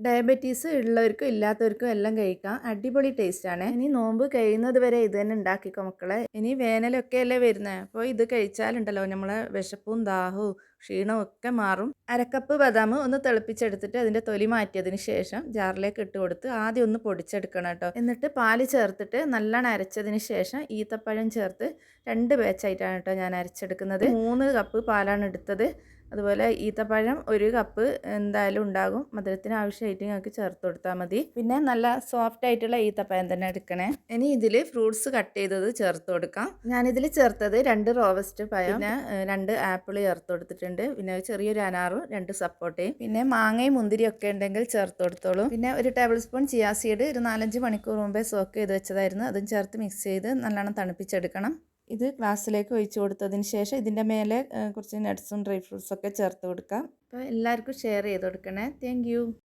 Diabetes ഉള്ളവർക്കും ഇല്ലാത്തവർക്കും എല്ലാം കഴിക്കാം. അടിപൊളി ടേസ്റ്റാണ്. ഇനി നോമ്പ് കഴിയുന്നത് വരെ ഇത് തന്നെ ഉണ്ടാക്കിക്കോ മക്കളെ. ഇനി വേനലൊക്കെ അല്ലേ വരുന്നത്, അപ്പോൾ ഇത് കഴിച്ചാലുണ്ടല്ലോ നമ്മളെ വിശപ്പും ദാഹവും ക്ഷീണവും ഒക്കെ മാറും. അരക്കപ്പ് ബദാം ഒന്ന് തിളപ്പിച്ചെടുത്തിട്ട് അതിൻ്റെ തൊലി മാറ്റിയതിന് ശേഷം ജാറിലേക്ക് ഇട്ട് കൊടുത്ത് ആദ്യം ഒന്ന് പൊടിച്ചെടുക്കണം കേട്ടോ. എന്നിട്ട് പാല് ചേർത്തിട്ട് നല്ലോണം അരച്ചതിന് ശേഷം ഈത്തപ്പഴം ചേർത്ത് 2 ബാച്ചായിട്ടാണ് കേട്ടോ ഞാൻ അരച്ചെടുക്കുന്നത്. 3 കപ്പ് പാലാണ് എടുത്തത്. അതുപോലെ ഈത്തപ്പഴം 1 കപ്പ് എന്തായാലും ഉണ്ടാകും. മധുരത്തിന് ആവശ്യമായിട്ട് നിങ്ങൾക്ക് ചേർത്ത് കൊടുത്താൽ മതി. പിന്നെ നല്ല സോഫ്റ്റ് ആയിട്ടുള്ള ഈത്തപ്പഴം തന്നെ എടുക്കണേ. ഇനി ഇതിൽ ഫ്രൂട്ട്സ് കട്ട് ചെയ്തത് ചേർത്ത് കൊടുക്കാം. ഞാനിതിൽ ചേർത്തത് 2 റോബസ്റ്റ് പഴം, പിന്നെ 2 ആപ്പിൾ ചേർത്ത് കൊടുത്തിട്ടുണ്ട്. പിന്നെ ചെറിയൊരു അനാറും 2 സപ്പോട്ടയും, പിന്നെ മാങ്ങയും മുന്തിരിയും ഒക്കെ ഉണ്ടെങ്കിൽ ചേർത്ത് കൊടുത്തോളൂ. പിന്നെ 1 ടേബിൾ സ്പൂൺ ചിയാ സീഡ് ഒരു 4-5 മണിക്കൂർ മുമ്പേ സോക്ക് ചെയ്ത് വെച്ചതായിരുന്നു. അതും ചേർത്ത് മിക്സ് ചെയ്ത് നല്ലോണം തണുപ്പിച്ചെടുക്കണം. ഇത് ഗ്ലാസ്സിലേക്ക് ഒഴിച്ചു കൊടുത്തതിന് ശേഷം ഇതിൻ്റെ മേലെ കുറച്ച് നട്ട്സും ഡ്രൈ ഫ്രൂട്ട്സൊക്കെ ചേർത്ത് കൊടുക്കാം. അപ്പോൾ എല്ലാവർക്കും ഷെയർ ചെയ്ത് കൊടുക്കണേ. താങ്ക്